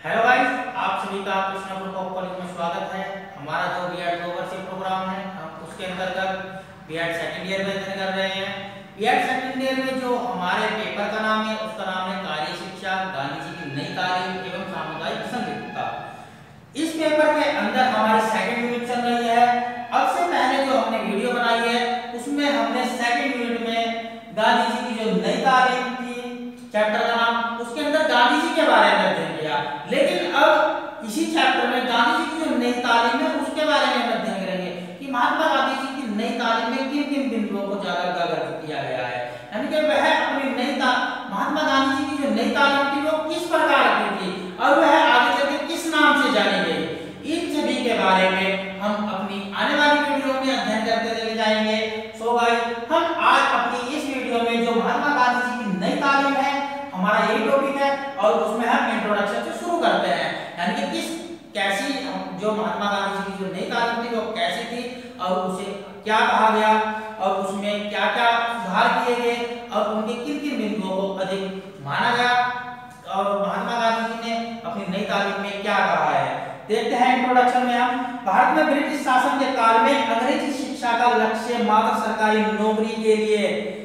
Hello guys, आप सभी का कृष्णा ग्रुप ऑफ कॉलेज में स्वागत है। हमारा जो बीएड 2 वर्षीय प्रोग्राम है, हम उसके अंतर्गत बीएड सेकंड ईयर में अध्ययन कर रहे हैं। बीएड सेकंड ईयर में जो हमारे पेपर का नाम है, उसका नाम है कार्य शिक्षा, गांधी जी की नई तालीम एवं सामुदायिक संगठितता। इस पेपर के अंदर हमारी सेकंड यूनिट चल रही है। अब से पहले जो हमने वीडियो बनाई है, उसमें हमने सेकंड यूनिट में गांधी जी की जो नई तालीम थी, चैप्टर का नाम, उसके अंदर गांधी जी के बारे में अध्ययन किया। लेकिन अब इसी चैप्टर में गांधी जी की जो नई तालीम है, उसके बारे में अध्ययन करेंगे कि महात्मा गांधी जी की नई तालीम में किन किन बिंदुओं को उजागर किया गया है। यानी कि वह अपनी महात्मा गांधी जी की जो नई तालीम थी वो किस प्रकार की थी और वह आगे चल के किस नाम से जानी गई। इन सभी के बारे में हम अपनी आने वाली वीडियो में अध्ययन करते चले जाएंगे। सो गाइस, हम आज अपनी इस वीडियो में जो महात्मा गांधी जी की नई तालीम है, हमारा यही टॉपिक है और उसमें हम इंट्रोडक्शन से शुरू करते हैं। यानी कि कैसी जो महात्मा गांधी जी की जो नई तालीम थी वो कैसी थी और उसे क्या कहा गया और उसमें क्या-क्या सुधार किए गए और उनके किन-किन बिंदुओं को अधिक माना गया और महात्मा गांधी जी ने अपनी नई तालीम में क्या कहा है। देखते हैं इंट्रोडक्शन में हम। भारत में ब्रिटिश शासन के काल में अंग्रेजी शिक्षा का लक्ष्य मात्र सरकारी नौकरी के लिए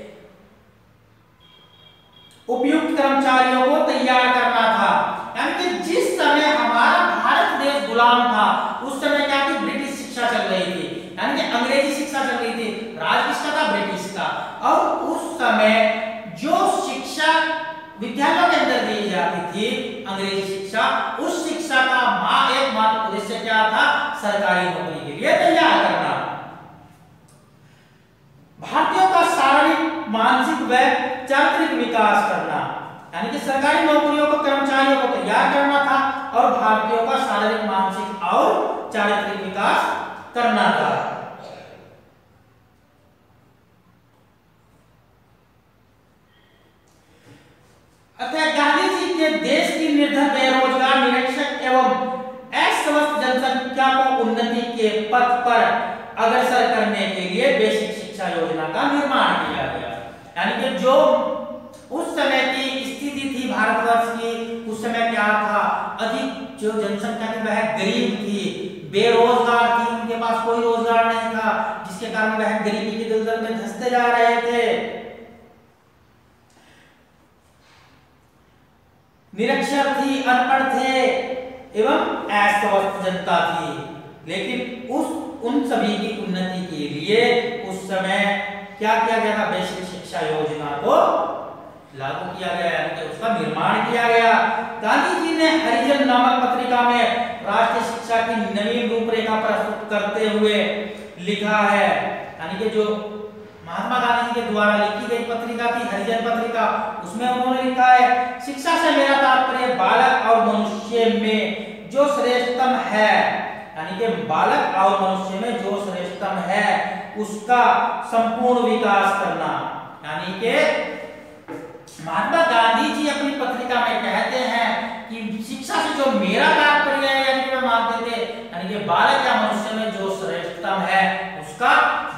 उपयुक्त कर्मचारियों को तैयार करना था। यानी कि जिस समय हमारा भारत देश गुलाम था, उस समय क्या थी, ब्रिटिश शिक्षा चल रही थी, यानी कि अंग्रेजी शिक्षा चल रही थी। राज किसका था, ब्रिटिश का। और उस समय जो शिक्षा विद्यालयों के अंदर दी जाती थी, अंग्रेजी शिक्षा, उस शिक्षा का एकमात्र उद्देश्य क्या था, सरकारी नौकरी के लिए तैयार करना। भारतीयों का शारीरिक, मानसिक व चारित्रिक विकास करना, यानी कि सरकारी नौकरियों को, कर्मचारियों को तैयार करना था और भारतीयों का शारीरिक, मानसिक और चारित्रिक विकास करना था। अतः गांधी जी के देश की निर्धन, बेरोजगार, निरक्षर एवं अस्वस्थ जनसंख्या को उन्नति के पथ पर अग्रसर करने के लिए बेसिक शिक्षा योजना का निर्माण किया गया। यानी कि जो उस समय की स्थिति थी भारतवर्ष की, उस समय क्या था, अधिक जो जनसंख्या थी वह गरीब थी, बेरोजगार थी, उनके पास कोई रोजगार नहीं था, जिसके कारण वह गरीबी के दलदल में धंसते जा रहे थे। निरक्षर थी, अनपढ़ थे एवं अस्वस्थ जनता थी। लेकिन उन सभी की उन्नति के लिए उस समय क्या किया गया था, बेसिक शिक्षा योजना को लागू किया गया, यानी कि उसका निर्माण किया गया। गांधी जी ने हरिजन नामक पत्रिका में राष्ट्रीय शिक्षा की नवीन रूपरेखा प्रस्तुत करते हुए लिखा है, यानी कि जो महात्मा गांधी जी के द्वारा लिखी गई पत्रिका थी, हरिजन पत्रिका, उसमें उन्होंने लिखा है, शिक्षा से मेरा तात्पर्य बालक और मनुष्य में जो श्रेष्ठतम है, यानी कि बालक और मनुष्य में जो श्रेष्ठतम है उसका संपूर्ण विकास करना। यानी कि महात्मा गांधी जी अपनी पत्रिका में कहते हैं कि शिक्षा से जो मेरा तात्पर्य है, यानी कि मानते थे, यानी कि बालक या मनुष्य में जो श्रेष्ठतम है उसका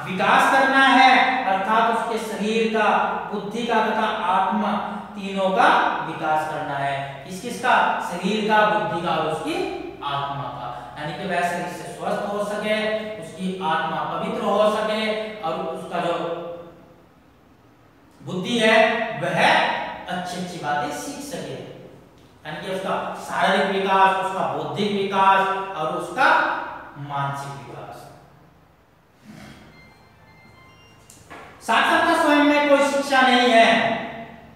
विकास करना है, अर्थात उसके शरीर का, बुद्धि का तथा आत्मा तीनों का विकास करना है। किस का, शरीर का, बुद्धि का और उसकी आत्मा का। यानी कि वह शरीर से स्वस्थ हो सके, उसकी आत्मा पवित्र हो सके और उसका जो बुद्धि है वह अच्छी बातें सीख सके। यानी कि उसका शारीरिक विकास, उसका बौद्धिक विकास और उसका मानसिक विकास। साक्षरता स्वयं में कोई शिक्षा नहीं है।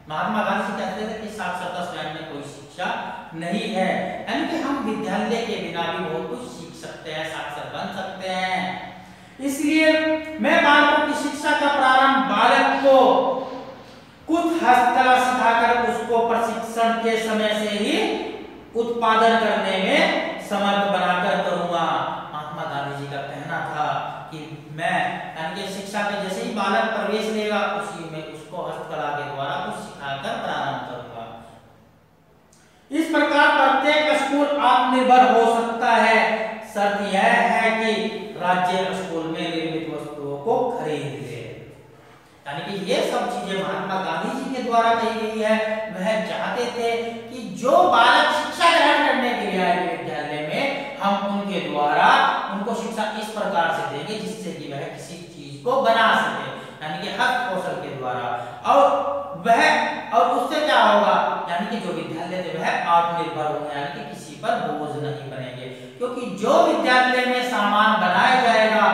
महात्मा गांधी जी कहते थे कि साक्षरता स्वयं में कोई शिक्षा नहीं है, यानी कि हम विद्यालय के बिना भी बहुत कुछ सीख सकते हैं, साक्षर बन सकते हैं। इसलिए मैं बालकों की शिक्षा का प्रारंभ बालक को कुछ हस्तकला सिखाकर उसको प्रशिक्षण के समय से ही उत्पादन करने में समर्थ बनाकर करूंगा। महात्मा गांधी जी का कहना था कि मैं, यानी कि शिक्षा में जैसे ही बालक प्रवेश लेगा, उसी में उसको हस्तकला के द्वारा कुछ सिखाकर प्रारंभ करूंगा। इस प्रकार प्रत्येक स्कूल आत्मनिर्भर हो सकता है, शर्त यह है कि राज्य स्कूल में निर्मित वस्तुओं को खरीद ले। यानी कि ये सब चीजें महात्मा गांधी जी के द्वारा कही गई है। वह चाहते थे कि जो बालक शिक्षा ग्रहण करने प्रकार से देंगे जिससे कि वह किसी चीज को बना सके, यानी कि हस्त कौशल के द्वारा। और उससे क्या होगा, यानी कि जो विद्यालय थे वह आत्मनिर्भर होंगे, यानी कि किसी पर बोझ नहीं बनेंगे। क्योंकि जो विद्यालय में सामान बनाया जाएगा,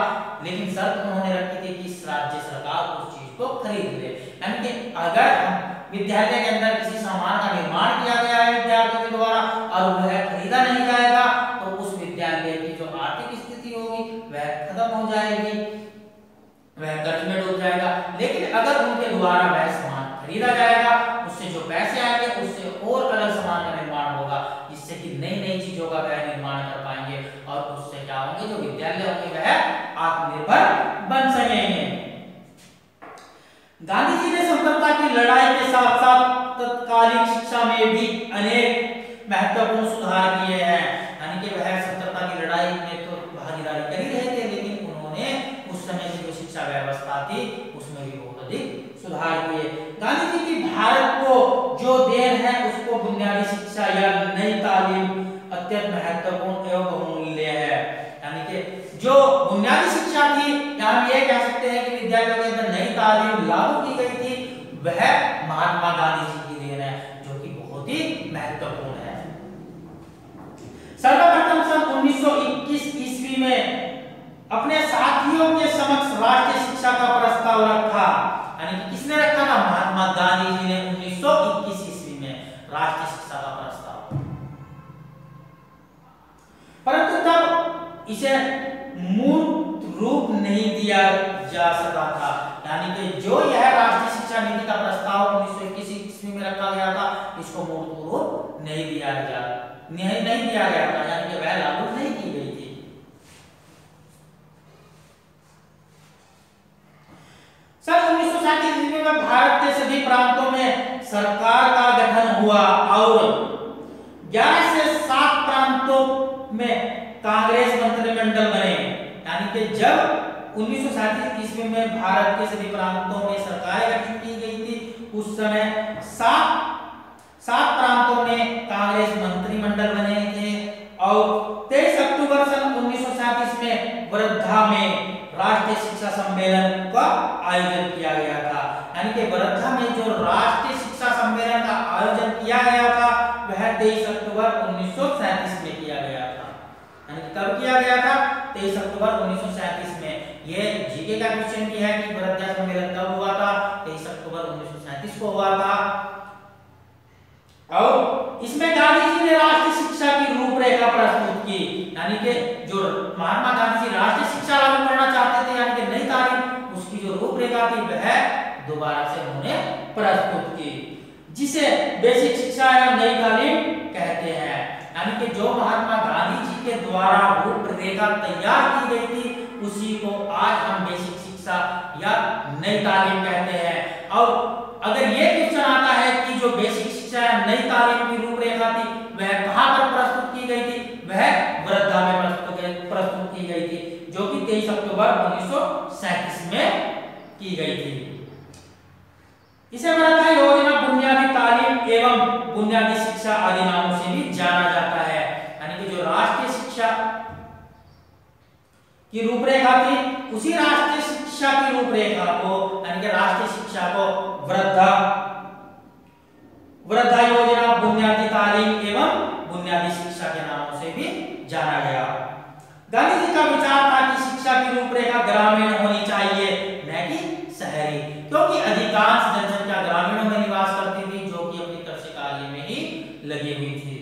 लेकिन शर्त उन्होंने रखी थी कि राज्य सरकार उस चीज को खरीद ले, यानी कि अगर विद्यालय के अंदर किसी सामान का निर्माण किया गया है विद्यार्थियों के द्वारा और वह खरीदा नहीं जाएगा, तो उस विद्यालय की जो आर्थिक स्थिति होगी वह खत्म हो जाएगी, वह कर्ज में डूब जाएगा। लेकिन अगर उनके द्वारा वह सामान खरीदा जाएगा, उससे जो पैसे आएंगे उससे और अलग सामान का निर्माण होगा, जिससे कि नई नई चीजों का वह निर्माण कर पाएंगे और उससे क्या होंगे, जो विद्यालय होंगे वह आत्मनिर्भर बन सकेंगे। गांधी जी ने स्वतंत्रता की लड़ाई के साथ साथ तत्कालीन शिक्षा में भी अनेक महत्वपूर्ण सुधार किए हैं, यानी कि वह स्वतंत्रता की लड़ाई में तो भागीदारी कर ही रहे थे, लेकिन उन्होंने उस समय की जो शिक्षा व्यवस्था थी उसमें भी बहुत अधिक सुधार किए। गांधी जी की भारत को जो देन है उसको बुनियादी शिक्षा या नई तालीम अत्यंत महत्वपूर्ण एवं बहुमूल्य है, यानी कि जो बुनियादी शिक्षा थी, या हम ये कह सकते हैं कि विद्यालयों के अंदर नई तालीम लागू की गई थी, वह महात्मा गांधी जी की देन है, जो कि बहुत ही महत्वपूर्ण है। सर्वप्रथम सन 1921 ईस्वी में अपने साथियों के समक्ष राष्ट्रीय शिक्षा का प्रस्ताव रखा, यानी कि किसने रखा था, महात्मा गांधी जी ने 1921 ईस्वी में राष्ट्रीय शिक्षा का प्रस्ताव। परंतु तब इसे मूर्त रूप नहीं दिया जा सका था, यानी कि जो यह राष्ट्रीय शिक्षा नीति का प्रस्ताव 1921 ईस्वी में रखा गया था, इसको मूर्त रूप नहीं दिया गया था, यानी कि वह लागू नहीं की गई थी। सन 1937 ईस्वी में भारत के सभी प्रांतों में सरकार का गठन हुआ और 11 से 7 प्रांतों में कांग्रेस मंत्रिमंडल बने, यानी कि जब 1937 ईस्वी में भारत के सभी प्रांतों में सरकारें गठित की गई थी, उस समय 7 प्रांतों में कांग्रेस मंत्रिमंडल बने थे और 23 अक्टूबर सन 1937 में वर्धा में राष्ट्रीय शिक्षा सम्मेलन का आयोजन किया गया था, यानी कि वर्धा में जो राष्ट्रीय शिक्षा सम्मेलन का आयोजन किया गया था वह 23 अक्टूबर 1937 में किया गया था, यानी कि कब किया गया था, 23 अक्टूबर 1937 में। ये जीके का क्वेश्चन किया है कि वर्धा सम्मेलन कब हुआ था, 23 अक्टूबर 1937 को हुआ था। और इसमें गांधी जी ने राष्ट्रीय शिक्षा की रूपरेखा प्रस्तुत की, यानी कि जो महात्मा गांधी जी राष्ट्रीय शिक्षा लागू करना चाहते थे, यानी कि नई तालीम, उसकी जो रूपरेखा थी वह दोबारा से उन्होंने प्रस्तुत की, जिसे बेसिक शिक्षा या नई तालीम कहते हैं, यानी कि जो महात्मा गांधी जी के द्वारा रूपरेखा तैयार की गई थी उसी को आज हम बेसिक शिक्षा या नई तालीम कहते हैं। और अगर ये क्वेश्चन आता है कि जो बेसिक शिक्षा या नई तालीम की रूपरेखा थी वह कहां पर प्रस्तुत की गई थी, वह वर्धा में प्रस्तुत की गई थी, जो कि 23 अक्टूबर 1937 में की गई थी। इसे वर्धा योजना बुनियादी तालीम एवं बुनियादी शिक्षा आदि नामों से भी जाना जाता है, यानी कि जो राष्ट्रीय शिक्षा की रूपरेखा थी उसी राष्ट्रीय शिक्षा की रूपरेखा को, यानी कि राष्ट्रीय शिक्षा को वर्धा योजना बुनियादी तालीम एवं बुनियादी शिक्षा के नामों से भी जाना गया। गांधी जी का विचार था कि शिक्षा की रूपरेखा ग्रामीण होनी चाहिए न कि शहरी, क्योंकि अधिकांश जनसंख्या ग्रामीणों में निवास करती थी जो कि अपनी कृषि कार्य में ही लगी हुई थी।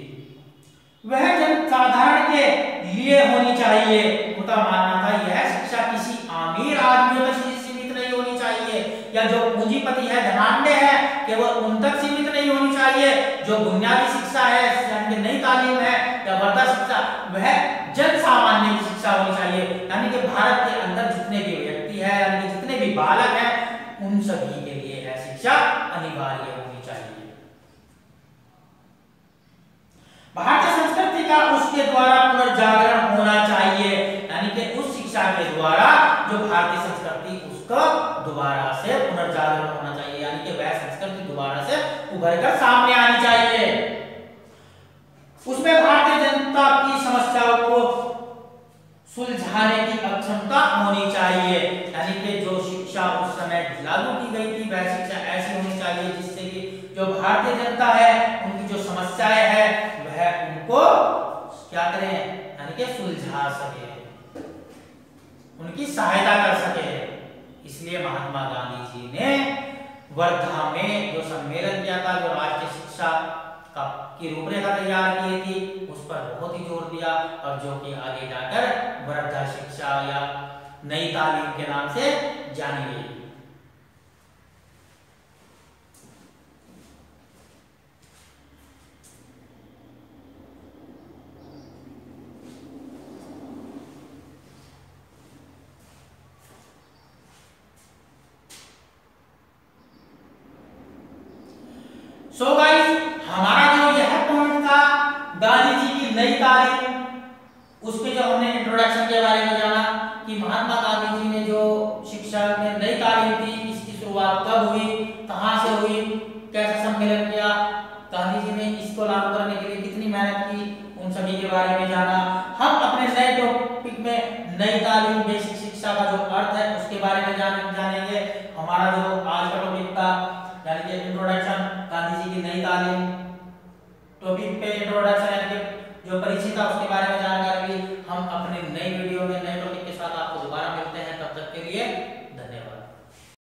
वह जनसाधारण के लिए होनी चाहिए, उनका मानना था यह शिक्षा किसी अमीर आदमियों तक सीमित नहीं होनी चाहिए, या जो पूंजीपति है धनाढ्य है केवल उन तक सीमित नहीं होनी चाहिए। जो बुनियादी शिक्षा है यानी कि नई तालीम है या वर्धा शिक्षा, वह जन सामान्य की शिक्षा होनी चाहिए, यानी कि भारत के अंदर जितने भी व्यक्ति है यानी कि जितने भी बालक हैं उन सभी के लिए यह शिक्षा अनिवार्य होनी चाहिए। भारतीय संस्कृति का उसके द्वारा पुनर्जागरण होना चाहिए, यानी कि उस शिक्षा के द्वारा जो भारतीय संस्कृति उसका दोबारा से पुनर्जागरण होना चाहिए, यानी कि वह संस्कृति दोबारा से उभर कर सामने आनी चाहिए। उसमें भारतीय जनता की समस्याओं को सुलझाने की क्षमता होनी चाहिए, यानी कि जो शिक्षा उस समय लागू की गई थी वह शिक्षा ऐसी होनी चाहिए जिससे कि जो भारतीय जनता है उनकी जो समस्याएं है वह उनको क्या करें, यानी कि सुलझा सके, उनकी सहायता कर सके। इसलिए महात्मा गांधी जी ने वर्धा में जो सम्मेलन किया था, जो राष्ट्रीय शिक्षा की रूपरेखा तैयार की थी, उस पर बहुत ही जोर दिया और जो कि आगे जाकर वर्धा शिक्षा या नई तालीम के नाम से जानी गई। सो गाइस, हमारा जो यह पॉइंट था गांधी जी की नई तालीम, उसके जो हमने इंट्रोडक्शन के बारे में जाना कि महात्मा गांधी जी ने जो शिक्षा में नई तालीम दी, इसकी शुरुआत कब हुई, कहां से हुई, कैसे सम्मेलन किया, गांधी जी ने इसको लागू करने के लिए कितनी मेहनत की, उन सभी के बारे में जाना। हम अपने नए टॉपिक में नई तालीम, बेसिक शिक्षा का जो अर्थ है उसके बारे में जानेंगे। हमारा जो आज का टॉपिक था यानी कि इंट्रोडक्शन गांधी जी की नई तालीम,